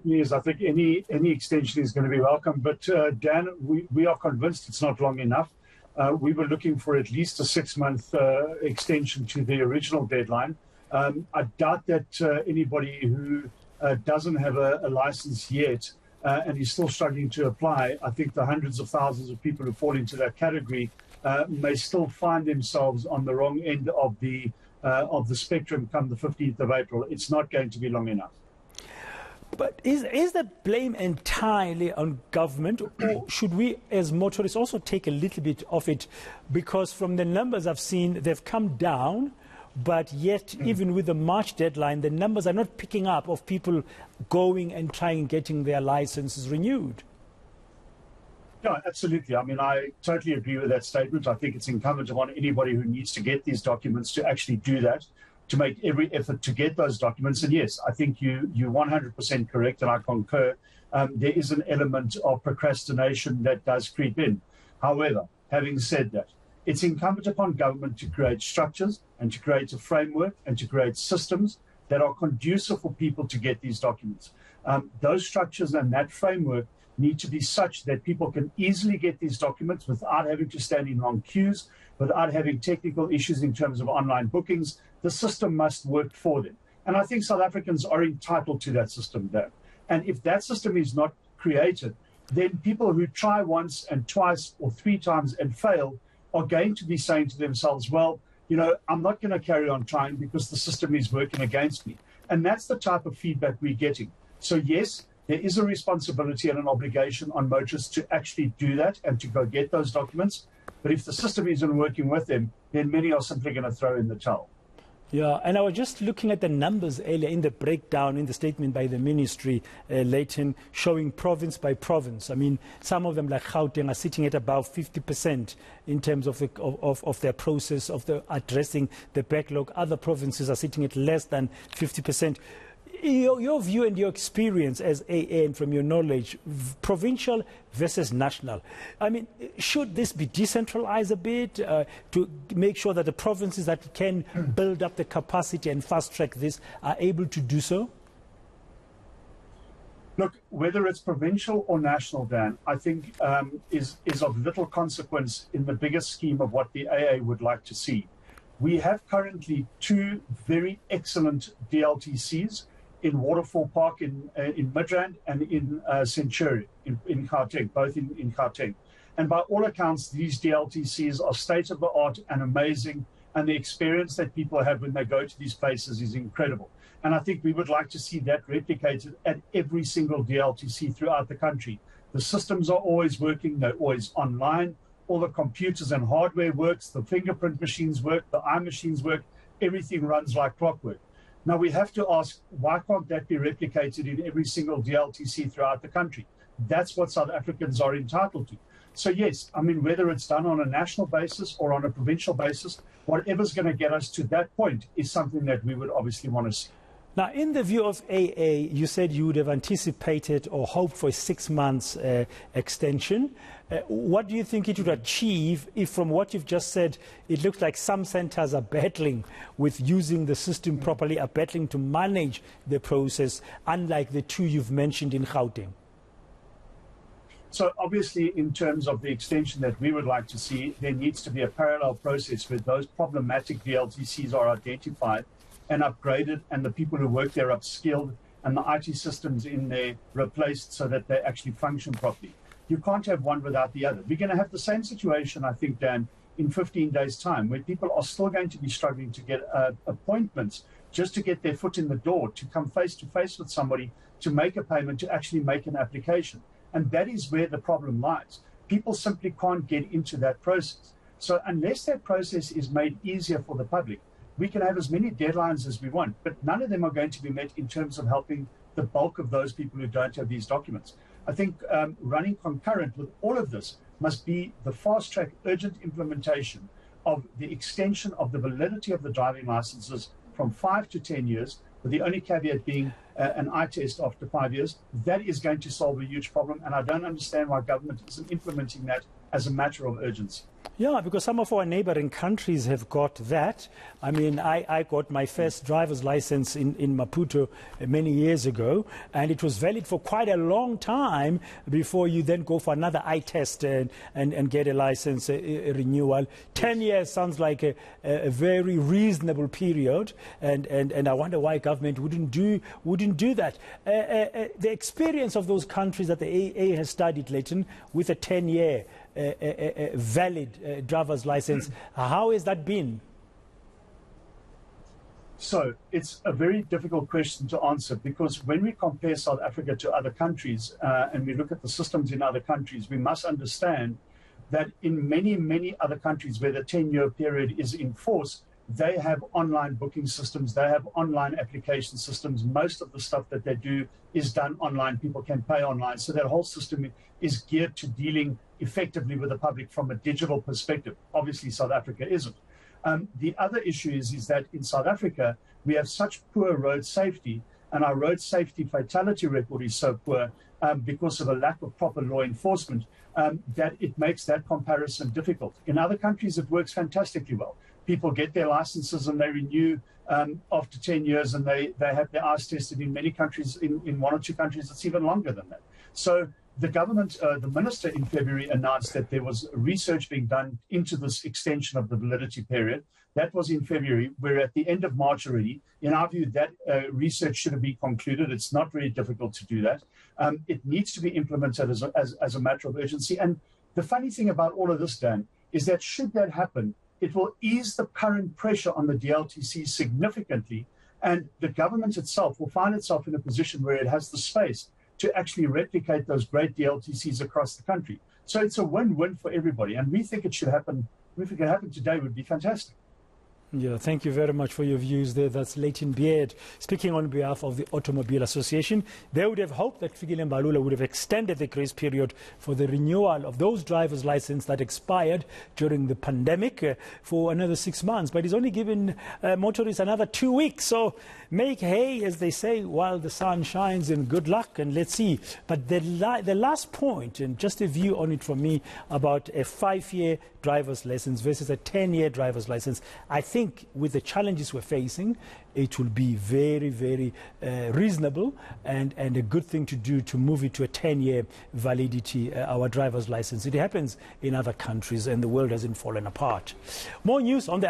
certainly is. I think any extension is going to be welcome. But Dan, we are convinced it's not long enough. We were looking for at least a 6-month extension to the original deadline. I doubt that anybody who doesn't have a license yet and is still struggling to apply, I think the hundreds of thousands of people who fall into that category may still find themselves on the wrong end of the spectrum come the 15th of April. It's not going to be long enough. But is the blame entirely on government, or should we as motorists also take a little bit of it? Because from the numbers I've seen, they've come down, but yet even with the March deadline, the numbers are not picking up of people going and trying and getting their licenses renewed. Yeah, absolutely. I mean, I totally agree with that statement. I think it's incumbent upon anybody who needs to get these documents to actually do that, to make every effort to get those documents. And yes, I think you're 100% correct, and I concur. There is an element of procrastination that does creep in. However, having said that, it's incumbent upon government to create structures and to create a framework and to create systems that are conducive for people to get these documents. Those structures and that framework need to be such that people can easily get these documents without having to stand in long queues, without having technical issues in terms of online bookings. The system must work for them. And I think South Africans are entitled to that system there. And if that system is not created, then people who try once and twice or 3 times and fail are going to be saying to themselves, well, you know, I'm not going to carry on trying because the system is working against me. And that's the type of feedback we're getting. So yes, there is a responsibility and an obligation on motorists to actually do that and to go get those documents. But if the system isn't working with them, then many are simply going to throw in the towel. Yeah, and I was just looking at the numbers earlier in the breakdown in the statement by the ministry, Leighton, showing province by province. I mean, some of them, like Gauteng, are sitting at about 50% in terms of their process of addressing the backlog. Other provinces are sitting at less than 50%. Your view and your experience as AA and from your knowledge, provincial versus national, I mean, should this be decentralized a bit to make sure that the provinces that can build up the capacity and fast-track this are able to do so? Look, whether it's provincial or national, Dan, I think is of little consequence in the bigger scheme of what the AA would like to see. We have currently 2 very excellent DLTCs in Waterfall Park in Midrand and in Centurion in Gauteng, both in Gauteng. And by all accounts, these DLTCs are state-of-the-art and amazing, and the experience that people have when they go to these places is incredible. And I think we would like to see that replicated at every single DLTC throughout the country. The systems are always working, they're always online, all the computers and hardware works, the fingerprint machines work, the eye machines work, everything runs like clockwork. Now we have to ask, why can't that be replicated in every single DLTC throughout the country? That's what South Africans are entitled to. So yes, I mean, whether it's done on a national basis or on a provincial basis, whatever's going to get us to that point is something that we would obviously want to see. Now, in the view of AA, you said you would have anticipated or hoped for a 6 months extension. What do you think it would achieve if, from what you've just said, it looks like some centres are battling with using the system properly, are battling to manage the process, unlike the 2 you've mentioned in Gauteng? So obviously, in terms of the extension that we would like to see, there needs to be a parallel process where those problematic DLTCs are identified and upgraded, and the people who work there upskilled, and the IT systems in there replaced so that they actually function properly. You can't have one without the other. We're going to have the same situation, I think, Dan, in 15 days' time, where people are still going to be struggling to get appointments just to get their foot in the door, to come face to face with somebody, to make a payment, to actually make an application. And that is where the problem lies. People simply can't get into that process. So unless that process is made easier for the public, we can have as many deadlines as we want, but none of them are going to be met in terms of helping the bulk of those people who don't have these documents. I think running concurrent with all of this must be the fast-track urgent implementation of the extension of the validity of the driving licenses from 5 to 10 years, with the only caveat being an eye test after 5 years. That is going to solve a huge problem, and I don't understand why government isn't implementing that as a matter of urgency. Yeah, because some of our neighboring countries have got that. I mean, I got my first driver's license in Maputo many years ago, and it was valid for quite a long time before you then go for another eye test and get a license a renewal. 10 years sounds like a very reasonable period, and I wonder why government wouldn't do that. The experience of those countries that the AA has studied, Leighton, with a 10-year valid driver's license, how has that been? So it's a very difficult question to answer, because when we compare South Africa to other countries and we look at the systems in other countries, we must understand that in many other countries where the 10-year period is in force, they have online booking systems, they have online application systems. Most of the stuff that they do is done online. People can pay online. So that whole system is geared to dealing effectively with the public from a digital perspective. Obviously, South Africa isn't. The other issue is that in South Africa, we have such poor road safety, and our road safety fatality record is so poor because of a lack of proper law enforcement, that it makes that comparison difficult. In other countries, it works fantastically well. People get their licenses and they renew after 10 years, and they have their eyes tested. In many countries, in one or two countries, it's even longer than that. So the government, the minister in February announced that there was research being done into this extension of the validity period. That was in February. We're at the end of March already. In our view, that research should have been concluded. It's not very difficult to do that. It needs to be implemented as a matter of urgency. And the funny thing about all of this, Dan, is that should that happen, it will ease the current pressure on the DLTC significantly, and the government itself will find itself in a position where it has the space to actually replicate those great DLTCs across the country. So it's a win-win for everybody, and we think it should happen. If it can happen today, it would be fantastic. Yeah, thank you very much for your views there. That's Leighton Beard speaking on behalf of the Automobile Association. They would have hoped that Fikile Mbalula would have extended the grace period for the renewal of those driver's licenses that expired during the pandemic for another 6 months. But he's only given motorists another 2 weeks. So make hay, as they say, while the sun shines, and good luck, and let's see. But the last point, and just a view on it from me, about a 5-year driver's license versus a 10-year driver's license, I think with the challenges we're facing, it will be very, very reasonable and a good thing to do to move it to a 10-year validity, our driver's license. It happens in other countries, and the world hasn't fallen apart. More news on the